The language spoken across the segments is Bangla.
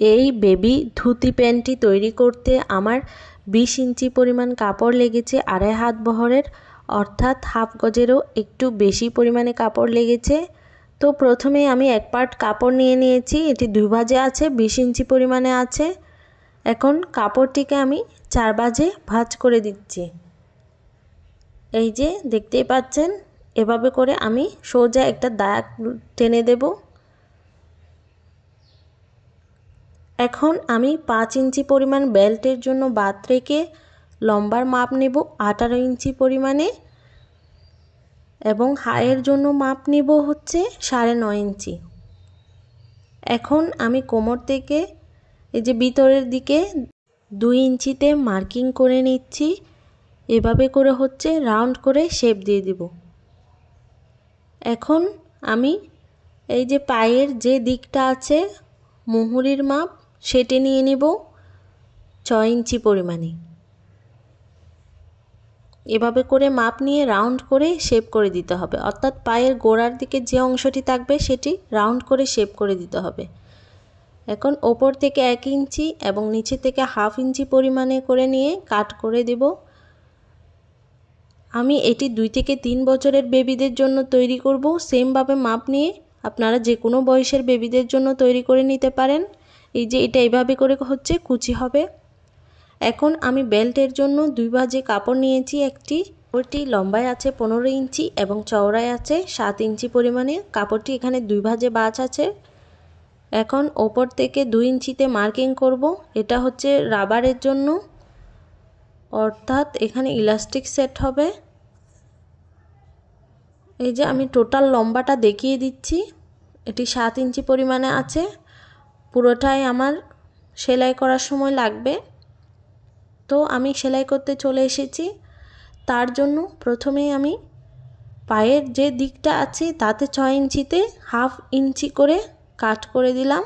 এই বেবি ধুতি প্যান্টটি তৈরি করতে আমার 20 ইঞ্চি পরিমাণ কাপড় লেগেছে, 2.5 হাত বহরের, অর্থাৎ হাফ গজেরও একটু বেশি পরিমাণে কাপড় লেগেছে। তো প্রথমে আমি এক পার্ট কাপড় নিয়ে নিয়েছি, এটি 2 ভাঁজে আছে, 20 ইঞ্চি পরিমাণে আছে। এখন কাপড়টিকে আমি 4 ভাঁজে ভাঁজ করে দিচ্ছি। এই যে দেখতেই পাচ্ছেন, এভাবে করে আমি সোজা একটা দাগ টেনে দেব। এখন আমি 5 ইঞ্চি পরিমাণ বেল্টের জন্য বাদ রেখে লম্বার মাপ নেব 18 ইঞ্চি পরিমাণে এবং হাইয়ের জন্য মাপ নেব হচ্ছে 9.5 ইঞ্চি। এখন আমি কোমর থেকে এই যে ভিতরের দিকে 2 ইঞ্চিতে মার্কিং করে নিচ্ছি। এভাবে করে হচ্ছে রাউন্ড করে শেপ দিয়ে দিব। এখন আমি এই যে পায়ের যে দিকটা আছে মুহুরির মাপ সেটি নিয়ে নিব 6 ইঞ্চি পরিমাণে। এভাবে করে মাপ নিয়ে রাউন্ড করে শেপ করে দিতে হবে, অর্থাৎ পায়ের গোড়ার দিকে যে অংশটি থাকবে সেটি রাউন্ড করে শেপ করে দিতে হবে। এখন ওপর থেকে 1 ইঞ্চি এবং নিচে থেকে হাফ ইঞ্চি পরিমাণে করে নিয়ে কাট করে দেব। আমি এটি 2 থেকে 3 বছরের বেবিদের জন্য তৈরি করব। সেমভাবে মাপ নিয়ে আপনারা যে কোনো বয়সের বেবিদের জন্য তৈরি করে নিতে পারেন। এই যে এটা এইভাবে করে হচ্ছে কুচি হবে। এখন আমি বেল্টের জন্য 2 ভাঁজে কাপড় নিয়েছি। একটি কাপড়টি লম্বায় আছে 15 ইঞ্চি এবং চওড়ায় আছে 7 ইঞ্চি পরিমাণে। কাপড়টি এখানে 2 ভাঁজে ভাঁজ আছে। এখন ওপর থেকে 2 ইঞ্চিতে মার্কিং করব। এটা হচ্ছে রাবারের জন্য, অর্থাৎ এখানে ইলাস্টিক সেট হবে। এই যে আমি টোটাল লম্বাটা দেখিয়ে দিচ্ছি, এটি 7 ইঞ্চি পরিমাণে আছে। পুরোটাই আমার সেলাই করার সময় লাগবে। তো আমি সেলাই করতে চলে এসেছি। তার জন্য প্রথমেই আমি পায়ের যে দিকটা আছে তাতে 6 ইঞ্চিতে হাফ ইঞ্চি করে কাট করে দিলাম।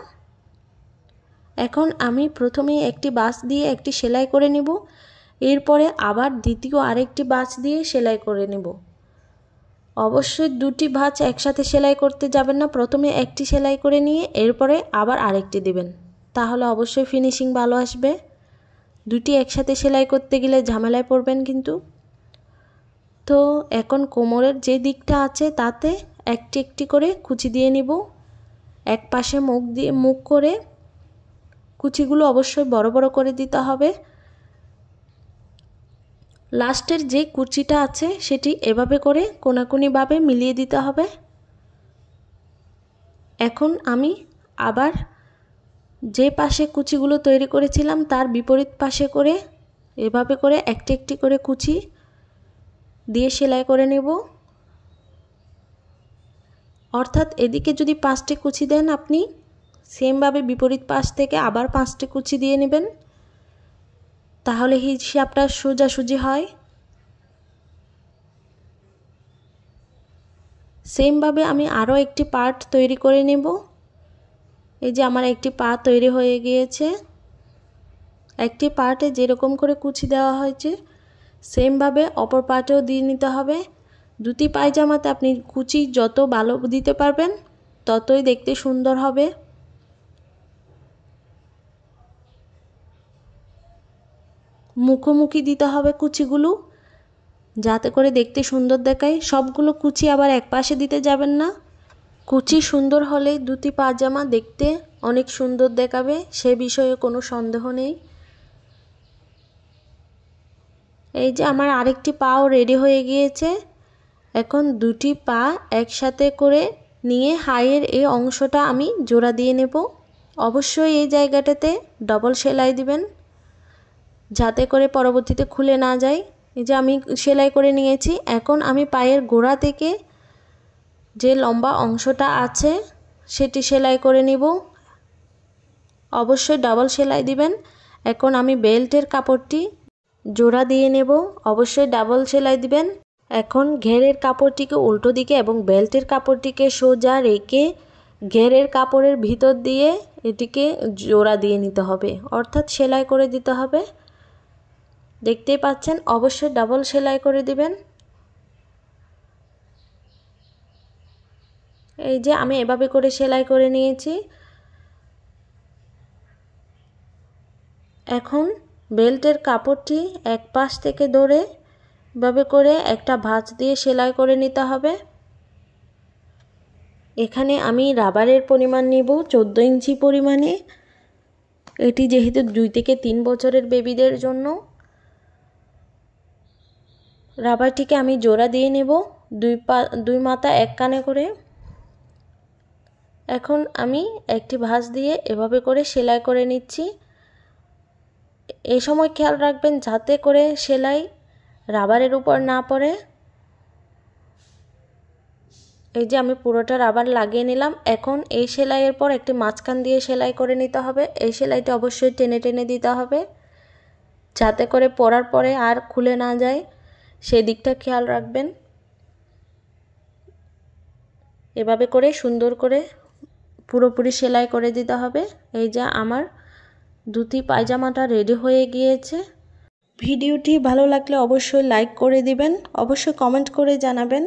এখন আমি প্রথমেই একটি বাঁশ দিয়ে একটি সেলাই করে নেব, এরপরে আবার দ্বিতীয় আরেকটি বাঁশ দিয়ে সেলাই করে নেব। অবশ্যই দুটি ভাঁজ একসাথে সেলাই করতে যাবেন না, প্রথমে একটি সেলাই করে নিয়ে এরপরে আবার আরেকটি দেবেন, তাহলে অবশ্যই ফিনিশিং ভালো আসবে। দুটি একসাথে সেলাই করতে গেলে ঝামেলায় পড়বেন কিন্তু। তো এখন কোমরের যে দিকটা আছে তাতে একটি একটি করে কুচি দিয়ে নিব। এক পাশে মুখ করে কুচিগুলো অবশ্যই বড় বড় করে দিতে হবে। লাস্টের যে কুচিটা আছে সেটি এভাবে করে কোনাকুনিভাবে মিলিয়ে দিতে হবে। এখন আমি আবার যে পাশে কুচিগুলো তৈরি করেছিলাম তার বিপরীত পাশে করে এভাবে করে একটি একটি করে কুচি দিয়ে সেলাই করে নেব। অর্থাৎ এদিকে যদি 5টি কুচি দেন, আপনি সেমভাবে বিপরীত পাশ থেকে আবার 5টি কুচি দিয়ে নেবেন, তাহলে হিসাবটা সোজাসুজি হয়। সেমভাবে আমি আরও একটি পার্ট তৈরি করে নেব। এই যে আমার একটি পা তৈরি হয়ে গিয়েছে। একটি পার্টে যেরকম করে কুচি দেওয়া হয়েছে সেমভাবে অপর পার্টেও দিয়ে নিতে হবে। দুটি পায়জামাতে আপনি কুচি যত ভালো দিতে পারবেন ততই দেখতে সুন্দর হবে। মুখোমুখি দিতে হবে কুচিগুলো, যাতে করে দেখতে সুন্দর দেখায়। সবগুলো কুচি আবার এক পাশে দিতে যাবেন না। কুচি সুন্দর হলে দুটি পায়জামা দেখতে অনেক সুন্দর দেখাবে, সে বিষয়ে কোনো সন্দেহ নেই। এই যে আমার আরেকটি পাও রেডি হয়ে গিয়েছে। এখন দুটি পা একসাথে করে নিয়ে হাইয়ের এই অংশটা আমি জোড়া দিয়ে নেব। অবশ্যই এই জায়গাটাতে ডবল সেলাই দিবেন, যাতে করে পরবর্তীতে খুলে না যায়। এই যে আমি সেলাই করে নিয়েছি। এখন আমি পায়ের গোড়া থেকে যে লম্বা অংশটা আছে সেটি সেলাই করে নিব। অবশ্যই ডাবল সেলাই দিবেন। এখন আমি বেল্টের কাপড়টি জোড়া দিয়ে নেব, অবশ্যই ডাবল সেলাই দিবেন। এখন ঘেরের কাপড়টিকে উল্টো দিকে এবং বেল্টের কাপড়টিকে সোজা রেখে ঘেরের কাপড়ের ভিতর দিয়ে এটিকে জোড়া দিয়ে নিতে হবে, অর্থাৎ সেলাই করে দিতে হবে। দেখতেই পাচ্ছেন, অবশ্যই ডাবল সেলাই করে দিবেন। এই যে আমি এভাবে করে সেলাই করে নিয়েছি। এখন বেল্টের কাপড়টি এক পাশ থেকে ধরে এভাবে করে একটা ভাঁজ দিয়ে সেলাই করে নিতে হবে। এখানে আমি রাবারের পরিমাণ নিব 14 ইঞ্চি পরিমাণে। এটি যেহেতু 2 থেকে 3 বছরের বেবিদের জন্য, রাবারটিকে আমি জোড়া দিয়ে নেব দুই মাথা এক কানে করে। এখন আমি একটি ভাঁজ দিয়ে এভাবে করে সেলাই করে নিচ্ছি। এই সময় খেয়াল রাখবেন যাতে করে সেলাই রাবারের উপর না পড়ে। এই যে আমি পুরোটা রাবার লাগিয়ে নিলাম। এখন এই সেলাইয়ের পর একটি মাঝখান দিয়ে সেলাই করে নিতে হবে। এই সেলাইটা অবশ্যই টেনে টেনে দিতে হবে যাতে করে পরার পরে আর খুলে না যায়, সেই দিকটা খেয়াল রাখবেন। এভাবে করে সুন্দর করে পুরোপুরি সেলাই করে দিতে হবে। এই যে আমার ধুতি পায়জামাটা রেডি হয়ে গিয়েছে। ভিডিওটি ভালো লাগলে অবশ্যই লাইক করে দিবেন, অবশ্যই কমেন্ট করে জানাবেন।